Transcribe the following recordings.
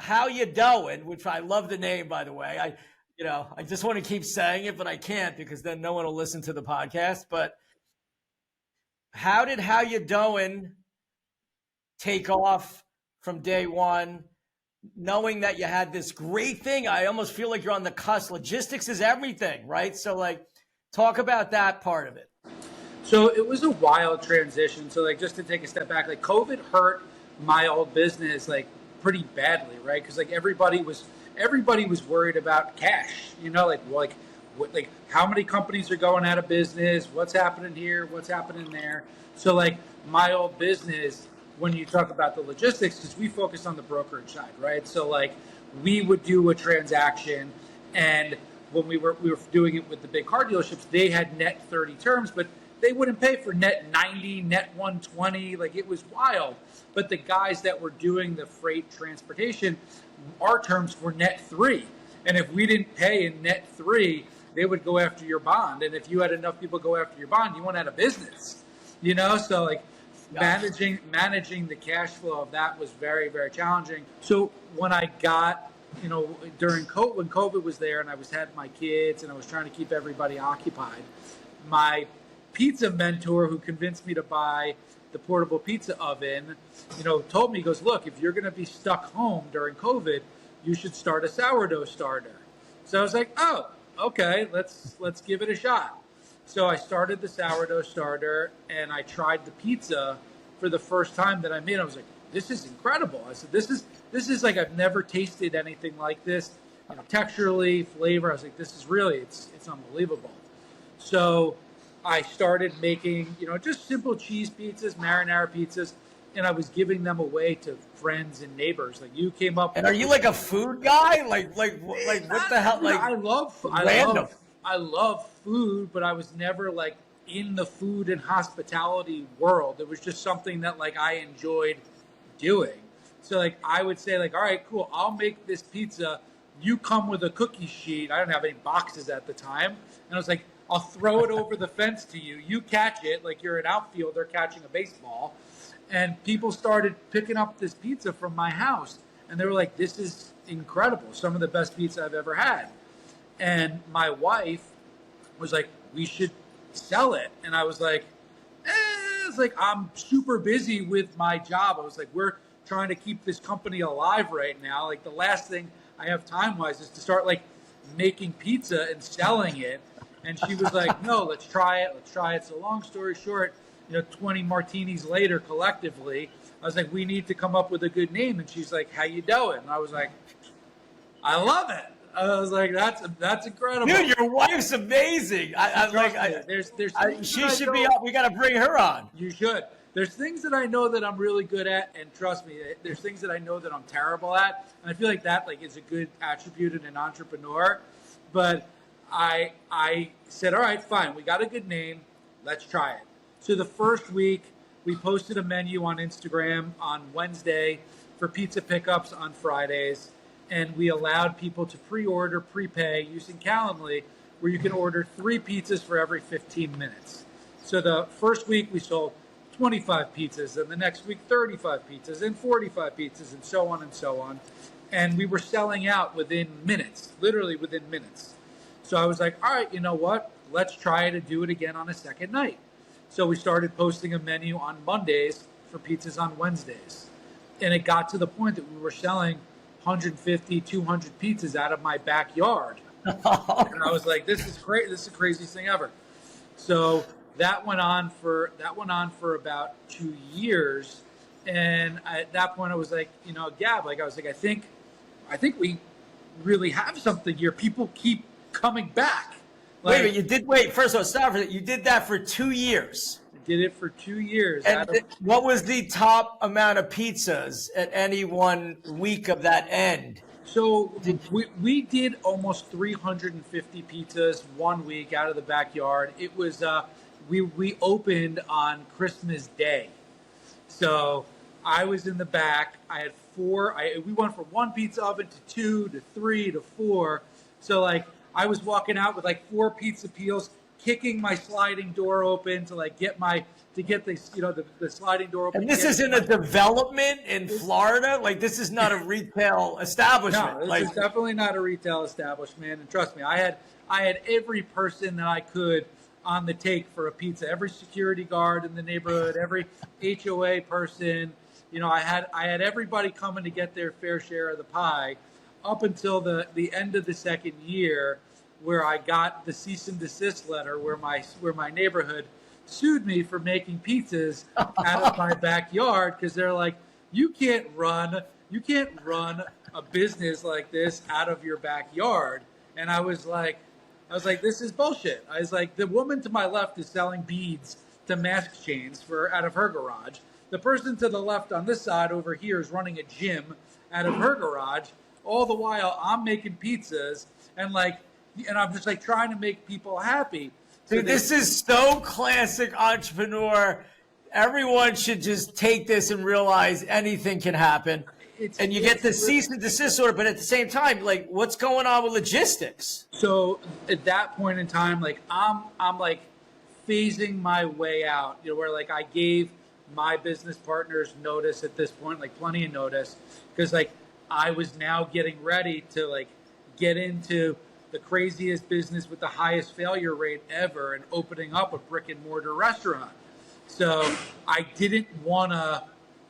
How You Doing, which I love the name, by the way. I just want to keep saying it, but I can't because then no one will listen to the podcast. But how did How You Doing take off from day one, knowing that you had this great thing? I almost feel like you're on the cusp. Logistics is everything, right? So, like, talk about that part of it. So it was a wild transition. So, like, just to take a step back, like, COVID hurt my old business, like, pretty badly, right? Because, like, everybody was worried about cash, like how many companies are going out of business, what's happening here, what's happening there. So, like, my old business, when you talk about the logistics, because we focus on the brokerage side, right? So, like, we would do a transaction, and when we were doing it with the big car dealerships, they had net 30 terms, but they wouldn't pay for net 90, net 120. Like, it was wild. But the guys that were doing the freight transportation, our terms were net 3. And if we didn't pay in net 3, they would go after your bond. And if you had enough people go after your bond, you went out of business. So, like, managing the cash flow of that was very, very challenging. So when I got, during COVID, when COVID was there and I had my kids and I was trying to keep everybody occupied, my pizza mentor, who convinced me to buy the portable pizza oven, told me, he goes, look, if you're going to be stuck home during COVID, you should start a sourdough starter. So I was like, oh, okay, let's give it a shot. So I started the sourdough starter and I tried the pizza for the first time that I made. I was like, this is incredible. I said, this is like, I've never tasted anything like this, texturally, flavor. I was like, this is really, it's unbelievable. So I started making, just simple cheese pizzas, marinara pizzas, and I was giving them away to friends and neighbors. Like, you came up. And are you like a food guy? Like what the hell? Like, I love food, but I was never like in the food and hospitality world. It was just something that, like, I enjoyed doing. So, like, I would say, like, all right, cool, I'll make this pizza. You come with a cookie sheet. I didn't have any boxes at the time. And I was like, I'll throw it over the fence to you. You catch it like you're an outfielder catching a baseball. And people started picking up this pizza from my house. And they were like, this is incredible. Some of the best pizza I've ever had. And my wife was like, we should sell it. And I was like, it's like, I'm super busy with my job. I was like, we're trying to keep this company alive right now. Like, the last thing I have time-wise is to start, like, making pizza and selling it. And she was like, no, let's try it. So long story short, 20 martinis later, collectively, I was like, we need to come up with a good name. And she's like, how you doing? And I was like, I love it. I was like, that's incredible. Dude, your wife's amazing. She should be up. We got to bring her on. You should. There's things that I know that I'm really good at, and trust me, there's things that I know that I'm terrible at. And I feel like that, like, is a good attribute in an entrepreneur. But I said, all right, fine. We got a good name. Let's try it. So the first week, we posted a menu on Instagram on Wednesday for pizza pickups on Fridays. And we allowed people to pre-order, prepay using Calendly, where you can order 3 pizzas for every 15 minutes. So the first week we sold 25 pizzas, and the next week 35 pizzas, and 45 pizzas, and so on and so on. And we were selling out within minutes, literally within minutes. So I was like, all right, you know what? Let's try to do it again on a second night. So we started posting a menu on Mondays for pizzas on Wednesdays. And it got to the point that we were selling 150, 200 pizzas out of my backyard. And I was like, this is great. This is the craziest thing ever. So that went on for about 2 years. And at that point I was like, Gab, like, I was like, I think we really have something here. People keep coming back. Like, first of all, stop for that. You did that for 2 years. I did it for 2 years. And what was the top amount of pizzas at any one week of that end? So we did almost 350 pizzas 1 week out of the backyard. It was we opened on Christmas Day. So I was in the back. I had 4. We went from 1 pizza oven to 2 to 3 to 4. So, like, I was walking out with like 4 pizza peels kicking my sliding door open to like get the sliding door open. And this is in a development in Florida. Like, this is not a retail establishment. No, this is definitely not a retail establishment. And trust me, I had every person that I could on the take for a pizza. Every security guard in the neighborhood, every HOA person. I had everybody coming to get their fair share of the pie, up until the end of the second year, where I got the cease and desist letter, where my neighborhood sued me for making pizzas out of my backyard, because they're like, you can't run a business like this out of your backyard. And I was like, this is bullshit. I was like, the woman to my left is selling beads to mask chains out of her garage. The person to the left on this side over here is running a gym out of her garage. All the while I'm making pizzas and I'm just like trying to make people happy. Dude, this is so classic entrepreneur. Everyone should just take this and realize anything can happen. And you get the cease and desist order, but at the same time, like, what's going on with logistics? So at that point in time, like I'm like phasing my way out, where like I gave my business partners notice at this point, like plenty of notice, because like I was now getting ready to like get into the craziest business with the highest failure rate ever and opening up a brick and mortar restaurant. So I didn't want to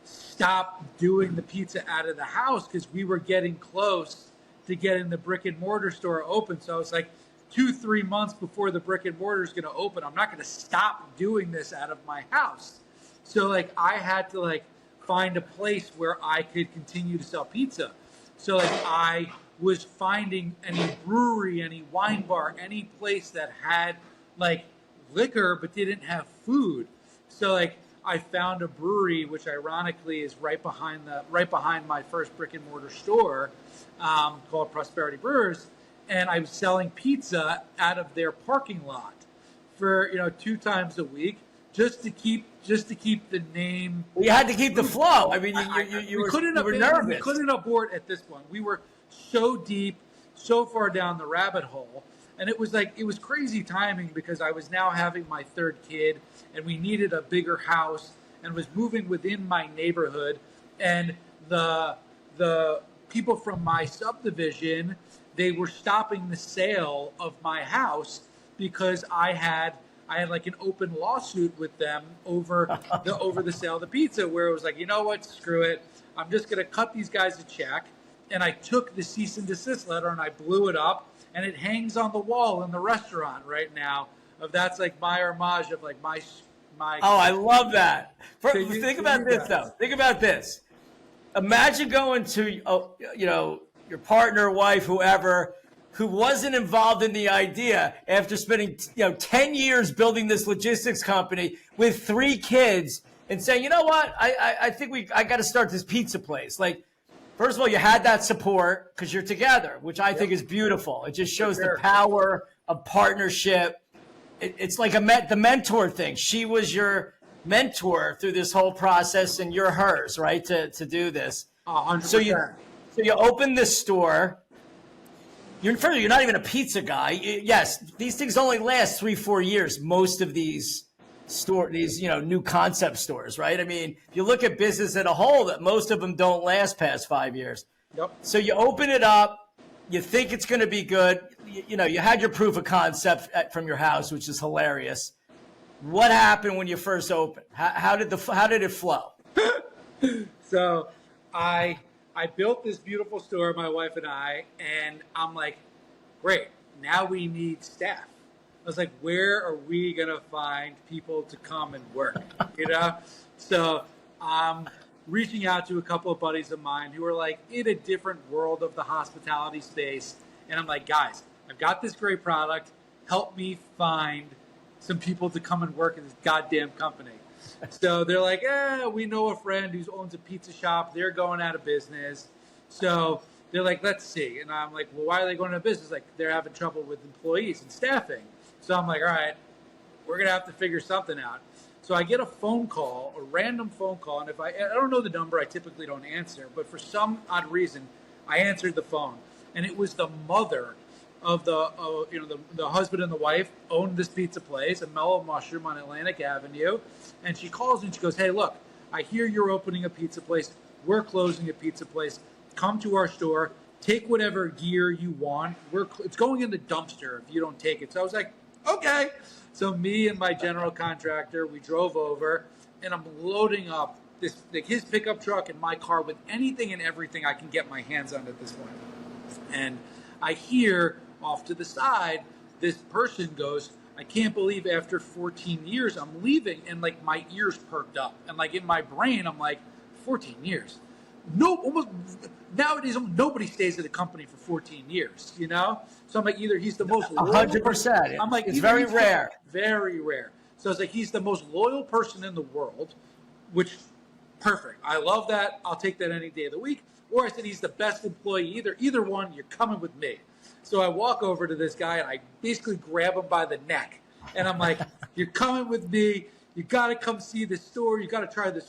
stop doing the pizza out of the house, because we were getting close to getting the brick and mortar store open. So I was like 2-3 months before the brick and mortar is going to open, I'm not going to stop doing this out of my house. So like I had to like find a place where I could continue to sell pizza. So like I was finding any brewery, any wine bar, any place that had like liquor but didn't have food. So like I found a brewery, which ironically is right behind my first brick and mortar store, called Prosperity Brewers, and I was selling pizza out of their parking lot for 2 times a week, just to keep the name. You had to keep the flow. I mean, you were nervous. We couldn't abort at this point. We were so deep, so far down the rabbit hole. And it was crazy timing, because I was now having my 3rd kid, and we needed a bigger house, and was moving within my neighborhood. And the people from my subdivision, they were stopping the sale of my house, because I had like an open lawsuit with them over the sale of the pizza, where it was like, you know what, screw it. I'm just going to cut these guys a check. And I took the cease and desist letter and I blew it up, and it hangs on the wall in the restaurant right now. That's like my homage of like my. Oh, I love that. Think about this though. Think about this. Imagine going to your partner, wife, whoever, who wasn't involved in the idea, after spending 10 years building this logistics company with 3 kids, and saying, you know what, I think I got to start this pizza place. Like, first of all, you had that support because you're together, which I think is beautiful. It just shows the power of partnership. It's like the mentor thing. She was your mentor through this whole process, and you're hers, right, to do this. 100%. So you open this store. You're not even a pizza guy. Yes, these things only last 3-4 years. Most of these new concept stores, right? I mean, if you look at business as a whole, that most of them don't last past 5 years. Yep. So you open it up, you think it's going to be good. You had your proof of concept from your house, which is hilarious. What happened when you first opened? How did it flow? So I built this beautiful store, my wife and I, and I'm like, great, now we need staff. I was like, where are we going to find people to come and work? So I'm reaching out to a couple of buddies of mine who are like in a different world of the hospitality space. And I'm like, guys, I've got this great product. Help me find some people to come and work in this goddamn company. So they're like, we know a friend who owns a pizza shop. They're going out of business. So they're like, let's see. And I'm like, well, why are they going out of business? Like, they're having trouble with employees and staffing. So I'm like, all right, we're going to have to figure something out. So I get a phone call, a random phone call. And if I don't know the number, I typically don't answer. But for some odd reason, I answered the phone. And it was the mother of the husband and the wife owned this pizza place, a Mellow Mushroom on Atlantic Avenue, and she calls me and she goes, "Hey, look, I hear you're opening a pizza place. We're closing a pizza place. Come to our store. Take whatever gear you want. It's going in the dumpster if you don't take it." So I was like, "Okay." So me and my general contractor, we drove over, and I'm loading up his pickup truck and my car with anything and everything I can get my hands on at this point. And I hear off to the side, this person goes, "I can't believe after 14 years I'm leaving." And like my ears perked up, and like in my brain I'm like, 14 years? No, almost nowadays nobody stays at a company for 14 years, you know? So I'm like, either he's the most loyal 100%. I'm like, it's very rare. Very rare. So it's like he's the most loyal person in the world, which perfect. I love that. I'll take that any day of the week. Or I said he's the best employee. Either one, you're coming with me. So I walk over to this guy and I basically grab him by the neck. And I'm like, "You're coming with me. You got to come see this store. You got to try this